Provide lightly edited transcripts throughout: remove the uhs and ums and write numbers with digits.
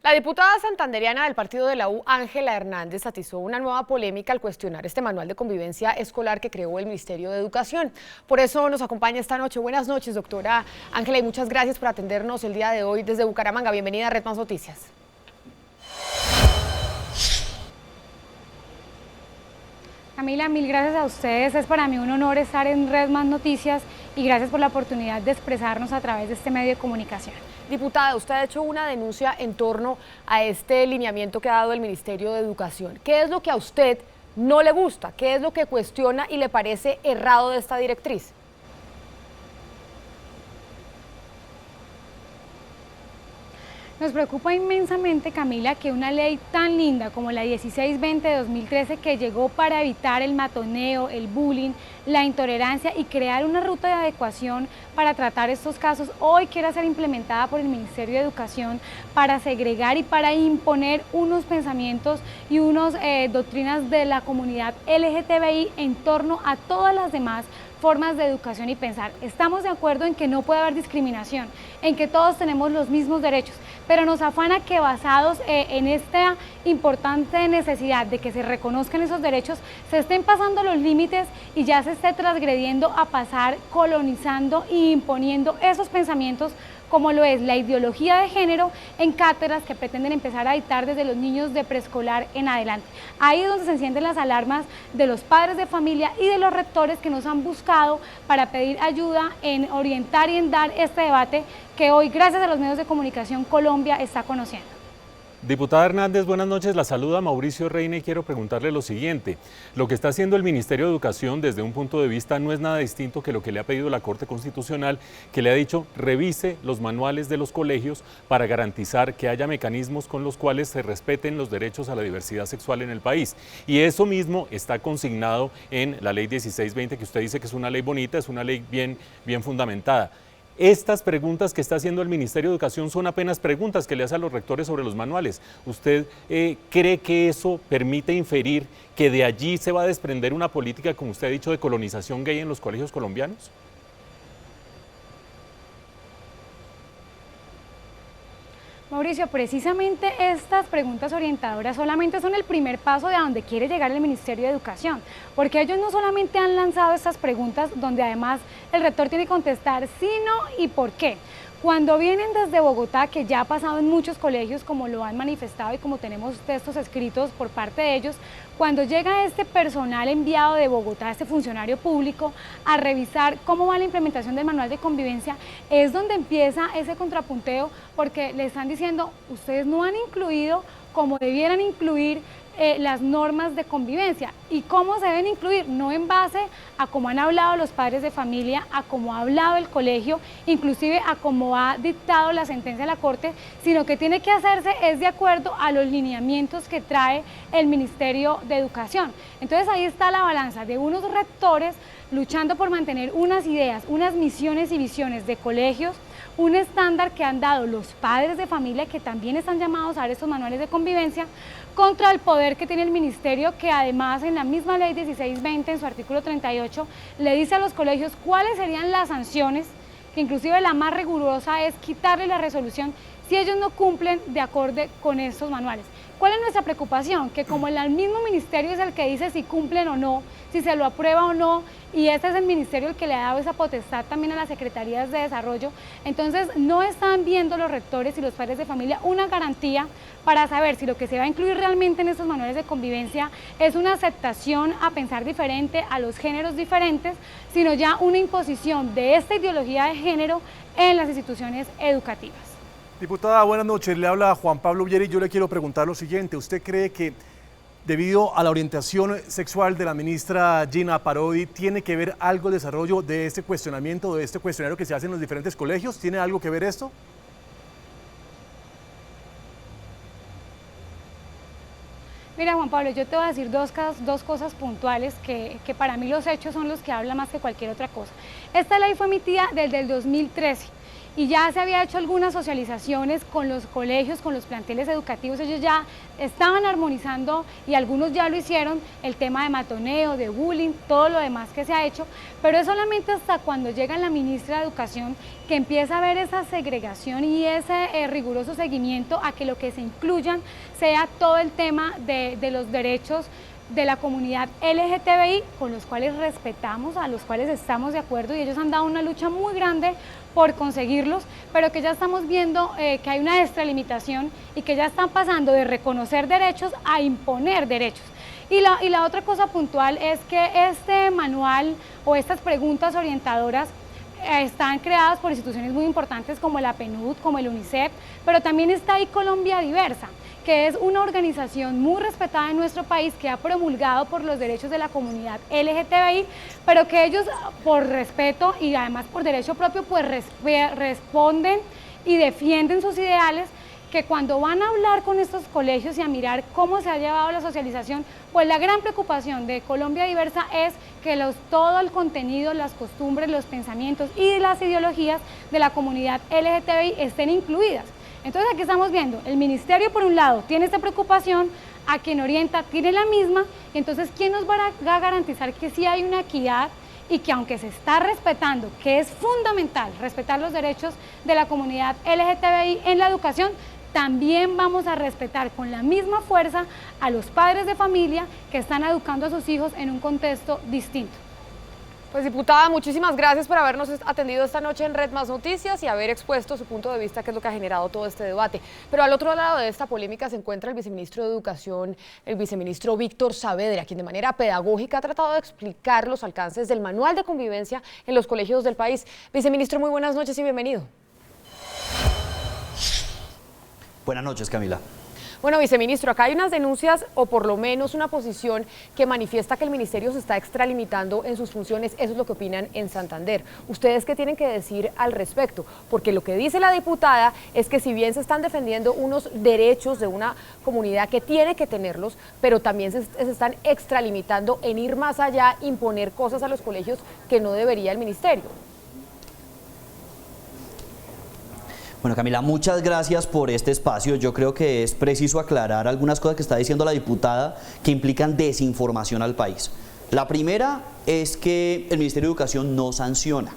La diputada santandereana del partido de la U, Ángela Hernández, atizó una nueva polémica al cuestionar este manual de convivencia escolar que creó el Ministerio de Educación. Por eso nos acompaña esta noche. Buenas noches, doctora Ángela, y muchas gracias por atendernos el día de hoy desde Bucaramanga. Bienvenida a Red Más Noticias. Camila, mil gracias a ustedes. Es para mí un honor estar en Red Más Noticias y gracias por la oportunidad de expresarnos a través de este medio de comunicación. Diputada, usted ha hecho una denuncia en torno a este lineamiento que ha dado el Ministerio de Educación. ¿Qué es lo que a usted no le gusta? ¿Qué es lo que cuestiona y le parece errado de esta directriz? Nos preocupa inmensamente, Camila, que una ley tan linda como la 1620 de 2013, que llegó para evitar el matoneo, el bullying, la intolerancia y crear una ruta de adecuación para tratar estos casos, hoy quiera ser implementada por el Ministerio de Educación para segregar y para imponer unos pensamientos y unas doctrinas de la comunidad LGTBI en torno a todas las demás formas de educación y pensar. Estamos de acuerdo en que no puede haber discriminación, en que todos tenemos los mismos derechos, pero nos afana que basados en esta importante necesidad de que se reconozcan esos derechos, se estén pasando los límites y ya se esté transgrediendo a pasar colonizando e imponiendo esos pensamientos como lo es la ideología de género en cátedras que pretenden empezar a dictar desde los niños de preescolar en adelante. Ahí es donde se encienden las alarmas de los padres de familia y de los rectores que nos han buscado para pedir ayuda en orientar y en dar este debate que hoy, gracias a los medios de comunicación, Colombia está conociendo. Diputada Hernández, buenas noches, la saluda Mauricio Reina y quiero preguntarle lo siguiente. Lo que está haciendo el Ministerio de Educación desde un punto de vista no es nada distinto que lo que le ha pedido la Corte Constitucional, que le ha dicho revise los manuales de los colegios para garantizar que haya mecanismos con los cuales se respeten los derechos a la diversidad sexual en el país. Y eso mismo está consignado en la ley 1620, que usted dice que es una ley bonita, es una ley bien fundamentada. Estas preguntas que está haciendo el Ministerio de Educación son apenas preguntas que le hace a los rectores sobre los manuales. ¿Usted cree que eso permite inferir que de allí se va a desprender una política, como usted ha dicho, de colonización gay en los colegios colombianos? Mauricio, precisamente estas preguntas orientadoras solamente son el primer paso de a donde quiere llegar el Ministerio de Educación, porque ellos no solamente han lanzado estas preguntas donde además el rector tiene que contestar sí, no y por qué. Cuando vienen desde Bogotá, que ya ha pasado en muchos colegios, como lo han manifestado y como tenemos textos escritos por parte de ellos, cuando llega este personal enviado de Bogotá, este funcionario público, a revisar cómo va la implementación del manual de convivencia, es donde empieza ese contrapunteo, porque le están diciendo, ustedes no han incluido como debieran incluir las normas de convivencia. ¿Y cómo se deben incluir? No en base a cómo han hablado los padres de familia, a cómo ha hablado el colegio, inclusive a cómo ha dictado la sentencia de la Corte, sino que tiene que hacerse es de acuerdo a los lineamientos que trae el Ministerio de Educación. Entonces ahí está la balanza de unos rectores luchando por mantener unas ideas, unas misiones y visiones de colegios, un estándar que han dado los padres de familia, que también están llamados a dar estos manuales de convivencia, contra el poder que tiene el Ministerio, que además en la misma ley 1620, en su artículo 38, le dice a los colegios cuáles serían las sanciones, que inclusive la más rigurosa es quitarle la resolución si ellos no cumplen de acorde con estos manuales. ¿Cuál es nuestra preocupación? Que como el mismo ministerio es el que dice si cumplen o no, si se lo aprueba o no, y este es el ministerio el que le ha dado esa potestad también a las secretarías de desarrollo, entonces no están viendo los rectores y los padres de familia una garantía para saber si lo que se va a incluir realmente en estos manuales de convivencia es una aceptación a pensar diferente, a los géneros diferentes, sino ya una imposición de esta ideología de género en las instituciones educativas. Diputada, buenas noches. Le habla Juan Pablo Uller y yo le quiero preguntar lo siguiente. ¿Usted cree que debido a la orientación sexual de la ministra Gina Parodi tiene que ver algo el desarrollo de este cuestionamiento, de este cuestionario que se hace en los diferentes colegios? ¿Tiene algo que ver esto? Mira, Juan Pablo, yo te voy a decir dos cosas puntuales que para mí los hechos son los que hablan más que cualquier otra cosa. Esta ley fue emitida desde el 2013 y ya se había hecho algunas socializaciones con los colegios, con los planteles educativos. Ellos ya estaban armonizando y algunos ya lo hicieron, el tema de matoneo, de bullying, todo lo demás que se ha hecho, pero es solamente hasta cuando llega la ministra de Educación que empieza a ver esa segregación y ese riguroso seguimiento a que lo que se incluyan sea todo el tema de los derechos de la comunidad LGTBI, con los cuales respetamos, a los cuales estamos de acuerdo, y ellos han dado una lucha muy grande por conseguirlos, pero que ya estamos viendo que hay una extralimitación y que ya están pasando de reconocer derechos a imponer derechos. Y la otra cosa puntual es que este manual o estas preguntas orientadoras están creadas por instituciones muy importantes como la PNUD, como el UNICEF, pero también está ahí Colombia Diversa, que es una organización muy respetada en nuestro país, que ha promulgado por los derechos de la comunidad LGTBI, pero que ellos por respeto y además por derecho propio pues responden y defienden sus ideales, que cuando van a hablar con estos colegios y a mirar cómo se ha llevado la socialización, pues la gran preocupación de Colombia Diversa es que todo el contenido, las costumbres, los pensamientos y las ideologías de la comunidad LGTBI estén incluidas. Entonces aquí estamos viendo, el ministerio por un lado tiene esta preocupación, a quien orienta tiene la misma, y entonces ¿quién nos va a garantizar que sí hay una equidad y que aunque se está respetando, que es fundamental respetar los derechos de la comunidad LGTBI en la educación, también vamos a respetar con la misma fuerza a los padres de familia que están educando a sus hijos en un contexto distinto? Pues diputada, muchísimas gracias por habernos atendido esta noche en Red Más Noticias y haber expuesto su punto de vista, que es lo que ha generado todo este debate. Pero al otro lado de esta polémica se encuentra el viceministro de Educación, el viceministro Víctor Saavedra, quien de manera pedagógica ha tratado de explicar los alcances del manual de convivencia en los colegios del país. Viceministro, muy buenas noches y bienvenido. Buenas noches, Camila. Bueno, viceministro, acá hay unas denuncias, o por lo menos una posición que manifiesta que el ministerio se está extralimitando en sus funciones. Eso es lo que opinan en Santander. ¿Ustedes qué tienen que decir al respecto? Porque lo que dice la diputada es que si bien se están defendiendo unos derechos de una comunidad que tiene que tenerlos, pero también se están extralimitando en ir más allá, imponer cosas a los colegios que no debería el ministerio. Bueno, Camila, muchas gracias por este espacio. Yo creo que es preciso aclarar algunas cosas que está diciendo la diputada que implican desinformación al país. La primera es que el Ministerio de Educación no sanciona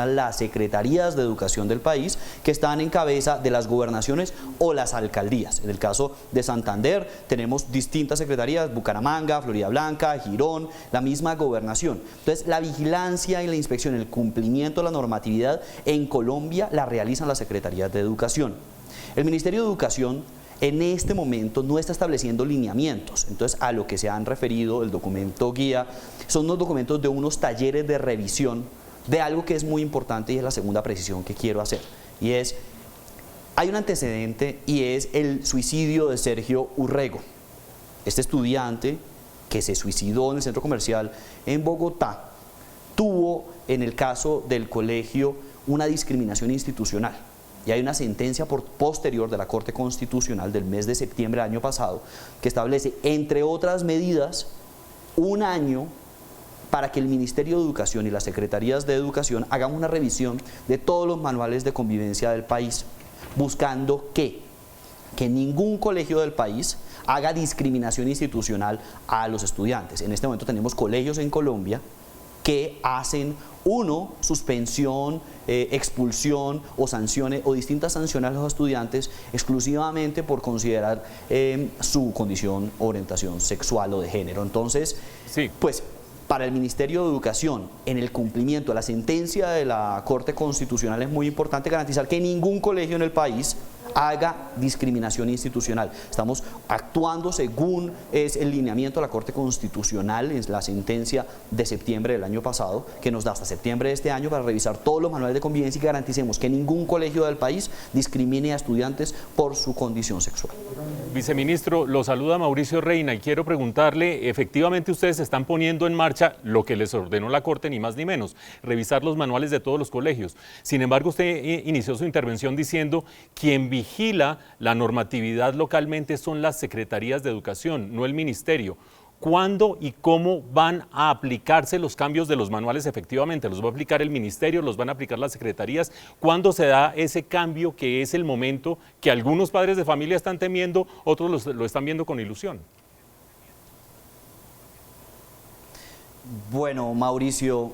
las secretarías de educación del país que están en cabeza de las gobernaciones o las alcaldías. En el caso de Santander tenemos distintas secretarías, Bucaramanga, Floridablanca, Girón, la misma gobernación. Entonces la vigilancia y la inspección, el cumplimiento de la normatividad en Colombia la realizan las secretarías de educación. El Ministerio de Educación en este momento no está estableciendo lineamientos. Entonces a lo que se han referido el documento guía son unos documentos de unos talleres de revisión de algo que es muy importante, y es la segunda precisión que quiero hacer, y es, hay un antecedente y es el suicidio de Sergio Urrego, este estudiante que se suicidó en el centro comercial en Bogotá. Tuvo en el caso del colegio una discriminación institucional, y hay una sentencia posterior de la Corte Constitucional del mes de septiembre del año pasado que establece, entre otras medidas, un año para que el Ministerio de Educación y las Secretarías de Educación hagan una revisión de todos los manuales de convivencia del país, buscando que ningún colegio del país haga discriminación institucional a los estudiantes. En este momento tenemos colegios en Colombia que hacen, suspensión, expulsión o sanciones o distintas sanciones a los estudiantes exclusivamente por considerar su condición, orientación sexual o de género. Entonces, sí, pues para el Ministerio de Educación, en el cumplimiento de la sentencia de la Corte Constitucional, es muy importante garantizar que ningún colegio en el país haga discriminación institucional. Estamos actuando según es el lineamiento de la Corte Constitucional, es la sentencia de septiembre del año pasado, que nos da hasta septiembre de este año para revisar todos los manuales de convivencia y garanticemos que ningún colegio del país discrimine a estudiantes por su condición sexual. Viceministro, lo saluda Mauricio Reina y quiero preguntarle, efectivamente ustedes están poniendo en marcha lo que les ordenó la Corte, ni más ni menos, revisar los manuales de todos los colegios. Sin embargo, usted inició su intervención diciendo quien vigila la normatividad localmente son las secretarías de educación, no el ministerio. ¿cuándo y cómo van a aplicarse los cambios de los manuales efectivamente? ¿Los va a aplicar el ministerio? ¿Los van a aplicar las secretarías? ¿Cuándo se da ese cambio que es el momento que algunos padres de familia están temiendo, otros lo están viendo con ilusión? Bueno, Mauricio,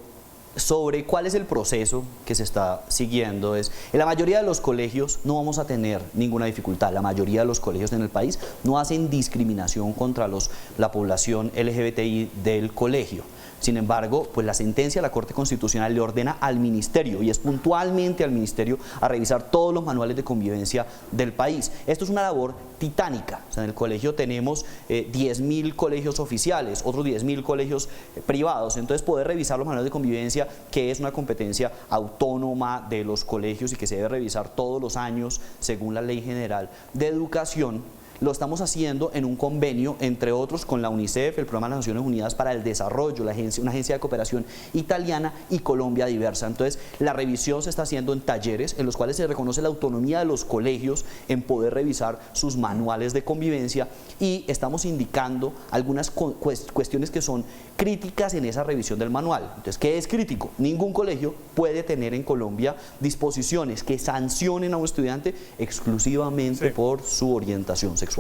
sobre cuál es el proceso que se está siguiendo en la mayoría de los colegios no vamos a tener ninguna dificultad. La mayoría de los colegios en el país no hacen discriminación contra la población LGBTI del colegio. Sin embargo, pues la sentencia de la Corte Constitucional le ordena al Ministerio, y es puntualmente al Ministerio, a revisar todos los manuales de convivencia del país. Esto es una labor titánica. O sea, en el colegio tenemos 10.000 colegios oficiales, otros 10.000 colegios privados. Entonces, poder revisar los manuales de convivencia, que es una competencia autónoma de los colegios y que se debe revisar todos los años según la Ley General de Educación, lo estamos haciendo en un convenio, entre otros, con la UNICEF, el Programa de las Naciones Unidas para el Desarrollo, una agencia de cooperación italiana, y Colombia Diversa. Entonces, la revisión se está haciendo en talleres en los cuales se reconoce la autonomía de los colegios en poder revisar sus manuales de convivencia, y estamos indicando algunas cuestiones que son críticas en esa revisión del manual. Entonces, ¿qué es crítico? Ningún colegio puede tener en Colombia disposiciones que sancionen a un estudiante exclusivamente por su orientación sexual.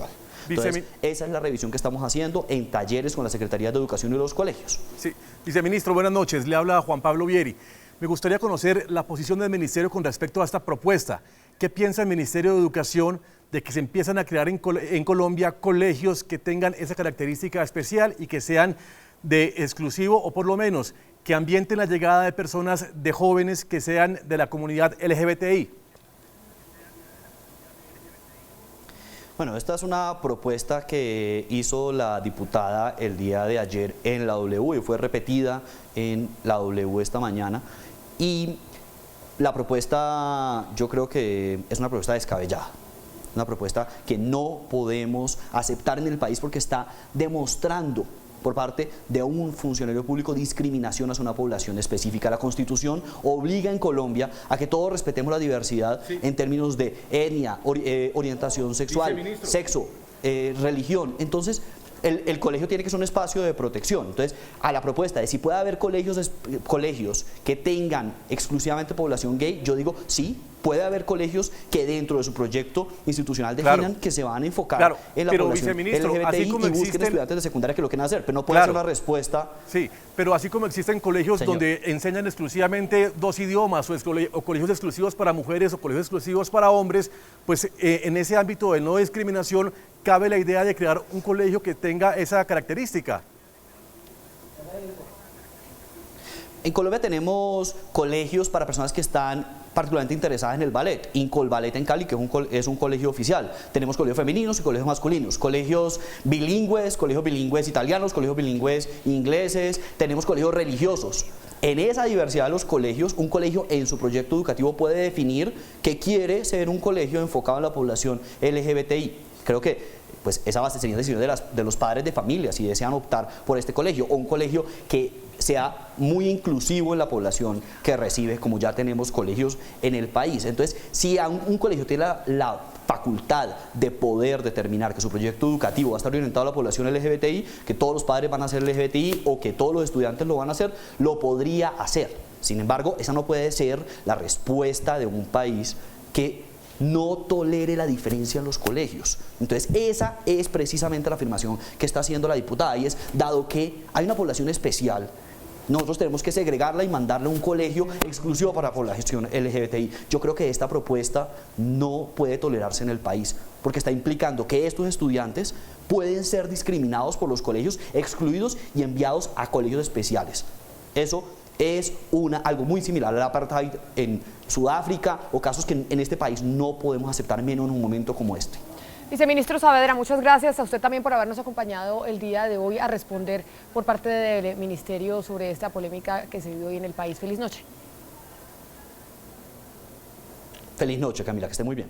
Entonces, esa es la revisión que estamos haciendo en talleres con la Secretaría de Educación y los colegios. Sí, viceministro, buenas noches. Le habla Juan Pablo Vieri. Me gustaría conocer la posición del ministerio con respecto a esta propuesta. ¿Qué piensa el Ministerio de Educación de que se empiezan a crear en Colombia colegios que tengan esa característica especial y que sean de exclusivo, o por lo menos que ambienten la llegada de personas, de jóvenes que sean de la comunidad LGBTI? Bueno, esta es una propuesta que hizo la diputada el día de ayer en la W y fue repetida en la W esta mañana. Y la propuesta, yo creo que es una propuesta descabellada, una propuesta que no podemos aceptar en el país, porque está demostrando por parte de un funcionario público discriminación hacia una población específica. La Constitución obliga en Colombia a que todos respetemos la diversidad en términos de etnia, orientación sexual, sexo, religión. Entonces, el colegio tiene que ser un espacio de protección. Entonces, a la propuesta de si puede haber colegios que tengan exclusivamente población gay, yo digo sí. Puede haber colegios que dentro de su proyecto institucional definan que se van a enfocar en la población LGBTI y busquen estudiantes de secundaria que lo quieran hacer, pero no puede ser la respuesta. Sí, pero así como existen colegios donde enseñan exclusivamente 2 idiomas, o colegios exclusivos para mujeres o colegios exclusivos para hombres, pues en ese ámbito de no discriminación cabe la idea de crear un colegio que tenga esa característica. En Colombia tenemos colegios para personas que están particularmente interesadas en el ballet. Incol Ballet en Cali, que es un colegio oficial. Tenemos colegios femeninos y colegios masculinos, colegios bilingües italianos, colegios bilingües ingleses, tenemos colegios religiosos. En esa diversidad de los colegios, un colegio en su proyecto educativo puede definir que quiere ser un colegio enfocado en la población LGBTI. Creo que pues esa base sería decisión de los padres de familia si desean optar por este colegio, o un colegio que sea muy inclusivo en la población que recibe, como ya tenemos colegios en el país. Entonces, si un colegio tiene la facultad de poder determinar que su proyecto educativo va a estar orientado a la población LGBTI, que todos los padres van a ser LGBTI o que todos los estudiantes lo van a hacer, lo podría hacer. Sin embargo, esa no puede ser la respuesta de un país que no tolere la diferencia en los colegios. Entonces, esa es precisamente la afirmación que está haciendo la diputada, y es, dado que hay una población especial, nosotros tenemos que segregarla y mandarle a un colegio exclusivo para la población LGBTI. Yo creo que esta propuesta no puede tolerarse en el país, porque está implicando que estos estudiantes pueden ser discriminados por los colegios, excluidos y enviados a colegios especiales. Eso es algo muy similar al apartheid en Sudáfrica, o casos que en este país no podemos aceptar, menos en un momento como este. Viceministro Saavedra, muchas gracias a usted también por habernos acompañado el día de hoy a responder por parte del Ministerio sobre esta polémica que se vive hoy en el país. Feliz noche. Feliz noche, Camila, que esté muy bien.